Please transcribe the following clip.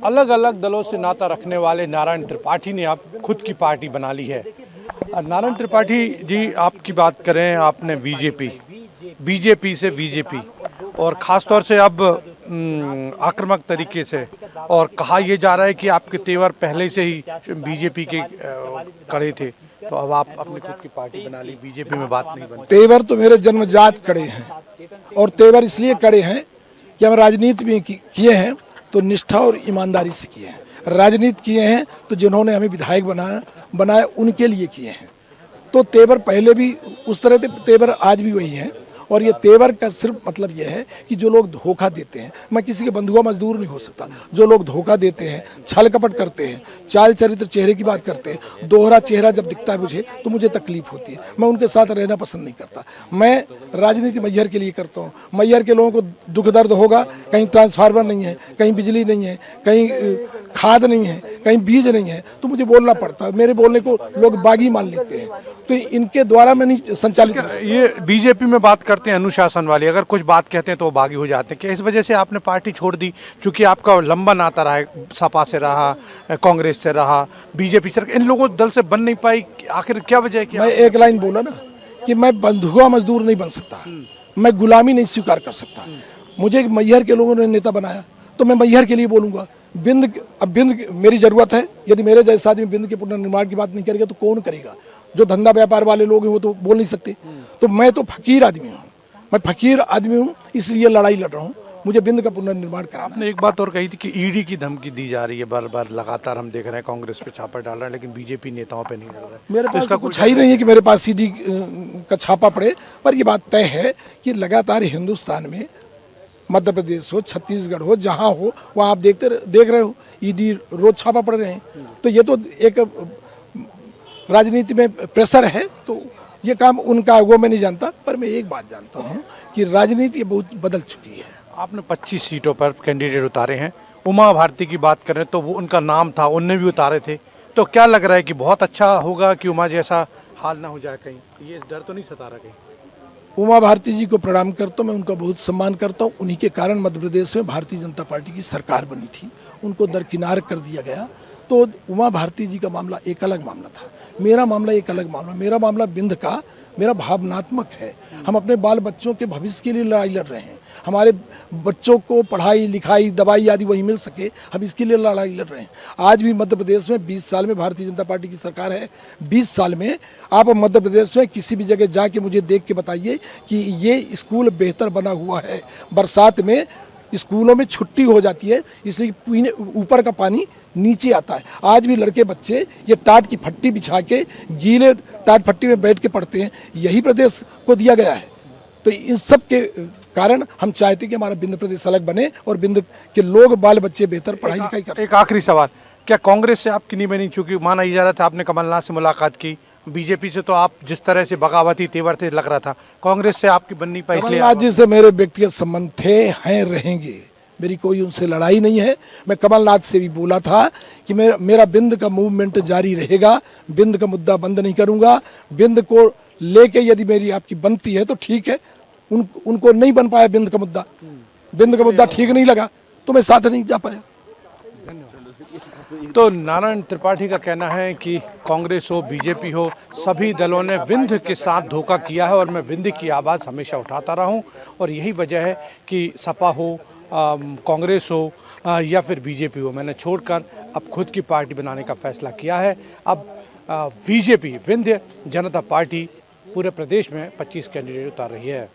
अलग अलग दलों से नाता रखने वाले नारायण त्रिपाठी ने अब खुद की पार्टी बना ली है। नारायण त्रिपाठी जी, आपकी बात करें, आपने बीजेपी से बीजेपी और ख़ास तौर से अब आक्रामक तरीके से, और कहा यह जा रहा है कि आपके तेवर पहले से ही बीजेपी के कड़े थे, तो अब आप अपनी खुद की पार्टी बना ली, बीजेपी में बात नहीं बनी। तेवर तो मेरे जन्मजात कड़े हैं, और तेवर इसलिए कड़े हैं कि हम राजनीति में किए हैं तो निष्ठा और ईमानदारी से किए हैं। राजनीति किए हैं तो जिन्होंने हमें विधायक बनाया उनके लिए किए हैं। तो तेवर पहले भी उस तरह थे, तेवर आज भी वही है। और ये तेवर का सिर्फ मतलब ये है कि जो लोग धोखा देते हैं, मैं किसी के बंधुआ मजदूर नहीं हो सकता, जो लोग धोखा देते हैं, छल कपट करते हैं, चाल चरित्र चेहरे की बात करते हैं, दोहरा चेहरा जब दिखता है मुझे तो मुझे तकलीफ होती है। मैं उनके साथ रहना पसंद नहीं करता। मैं राजनीति मैहर के लिए करता हूँ। मैहर के लोगों को दुख दर्द होगा, कहीं ट्रांसफार्मर नहीं है, कहीं बिजली नहीं है, कहीं खाद नहीं है, कहीं बीज नहीं है, तो मुझे बोलना पड़ता है। मेरे बोलने को लोग बागी मान लेते हैं, तो इनके द्वारा मैं नहीं संचालित। ये बीजेपी में बात करते हैं अनुशासन वाली, अगर कुछ बात कहते हैं तो वो बागी हो जाते हैं। क्या इस वजह से आपने पार्टी छोड़ दी? क्योंकि आपका लंबा नाता रहा है, सपा से रहा, कांग्रेस से रहा, बीजेपी से, इन लोगों दल से बन नहीं पाई, आखिर क्या वजह है? मैं एक लाइन बोला ना कि मैं बंधुआ मजदूर नहीं बन सकता, मैं गुलामी नहीं स्वीकार कर सकता। मुझे मैहर के लोगों ने नेता बनाया तो मैं मैहर के लिए बोलूंगा। अब बिंद मेरी जरूरत है, यदि मेरे जैसे आदमी बिंद के पुनर्निर्माण की बात नहीं करेगा तो कौन करेगा? जो धंधा व्यापार वाले लोग हैं वो तो बोल नहीं सकते। तो मैं तो फकीर आदमी हूँ, मैं फकीर आदमी हूँ, इसलिए लड़ाई लड़ रहा हूँ। मुझे बिंद का पुनर्निर्माण कराना। आपने एक बात और कही थी कि ईडी की धमकी दी जा रही है, बार बार लगातार हम देख रहे हैं कांग्रेस पे छापा डाल रहा है, लेकिन बीजेपी नेताओं पे नहीं डाल रहा है। मेरे पास तो कुछ है ही नहीं है कि मेरे पास ईडी का छापा पड़े, पर ये बात तय है कि लगातार हिंदुस्तान में, मध्य प्रदेश हो, छत्तीसगढ़ हो, जहाँ हो वहाँ आप देख रहे हो ईडी रोज छापा पड़ रहे हैं। तो ये तो एक राजनीति में प्रेशर है, तो ये काम उनका वो मैं नहीं जानता। पर मैं एक बात जानता हूँ कि राजनीति बहुत बदल चुकी है। आपने 25 सीटों पर कैंडिडेट उतारे हैं। उमा भारती की बात करें तो वो उनका नाम था, उनने भी उतारे थे। तो क्या लग रहा है कि बहुत अच्छा होगा कि उमा जैसा हाल ना हो जाए कहीं? ये डर तो नहीं सता रहा कहीं? उमा भारती जी को प्रणाम करता हूँ, मैं उनका बहुत सम्मान करता हूँ। उन्हीं के कारण मध्य प्रदेश में भारतीय जनता पार्टी की सरकार बनी थी, उनको दरकिनार कर दिया गया। तो उमा भारती जी का मामला एक अलग मामला था, मेरा मामला एक अलग मामला। मेरा मामला बिंद का, मेरा भावनात्मक है। हम अपने बाल बच्चों के भविष्य के लिए लड़ाई लड़ रहे हैं। हमारे बच्चों को पढ़ाई लिखाई दवाई आदि वही मिल सके, हम इसके लिए लड़ाई लड़ रहे हैं। आज भी मध्य प्रदेश में 20 साल में भारतीय जनता पार्टी की सरकार है। 20 साल में आप मध्य प्रदेश में किसी भी जगह जाके मुझे देख के बताइए कि ये स्कूल बेहतर बना हुआ है। बरसात में स्कूलों में छुट्टी हो जाती है, इसलिए पीने ऊपर का पानी नीचे आता है। आज भी लड़के बच्चे ये टाट की फट्टी बिछा के गीले टाट फट्टी में बैठ के पढ़ते हैं। यही प्रदेश को दिया गया है। तो इन सब के कारण हम चाहते कि हमारा बिंद प्रदेश अलग बने और बिंद के लोग बाल बच्चे बेहतर पढ़ाई लिखाई करें। एक आखिरी सवाल, क्या कांग्रेस से आपकी नहीं बनी? चूंकि माना ही जा रहा था आपने कमलनाथ से मुलाकात की, बीजेपी से तो आप जिस तरह से बगावती तेवर से लग रहा था, कांग्रेस से आपकी बन नहीं पाई, इसलिए? कमलनाथ जी से मेरे व्यक्तिगत संबंध थे, हैं, रहेंगे। मेरी कोई उनसे लड़ाई नहीं है। मैं कमलनाथ से भी बोला था कि मेरा बिंद का मूवमेंट जारी रहेगा, बिंद का मुद्दा बंद नहीं करूंगा। बिंद को लेके यदि मेरी आपकी बनती है तो ठीक है, उनको नहीं बन पाया बिंद का मुद्दा ठीक नहीं लगा तो मैं साथ नहीं जा पाया। तो नारायण त्रिपाठी का कहना है कि कांग्रेस हो, बीजेपी हो, सभी दलों ने विंध्य के साथ धोखा किया है और मैं विंध्य की आवाज़ हमेशा उठाता रहा हूँ। और यही वजह है कि सपा हो, कांग्रेस हो या फिर बीजेपी हो, मैंने छोड़कर अब खुद की पार्टी बनाने का फैसला किया है। अब बीजेपी, विंध्य जनता पार्टी पूरे प्रदेश में 25 कैंडिडेट उतार रही है।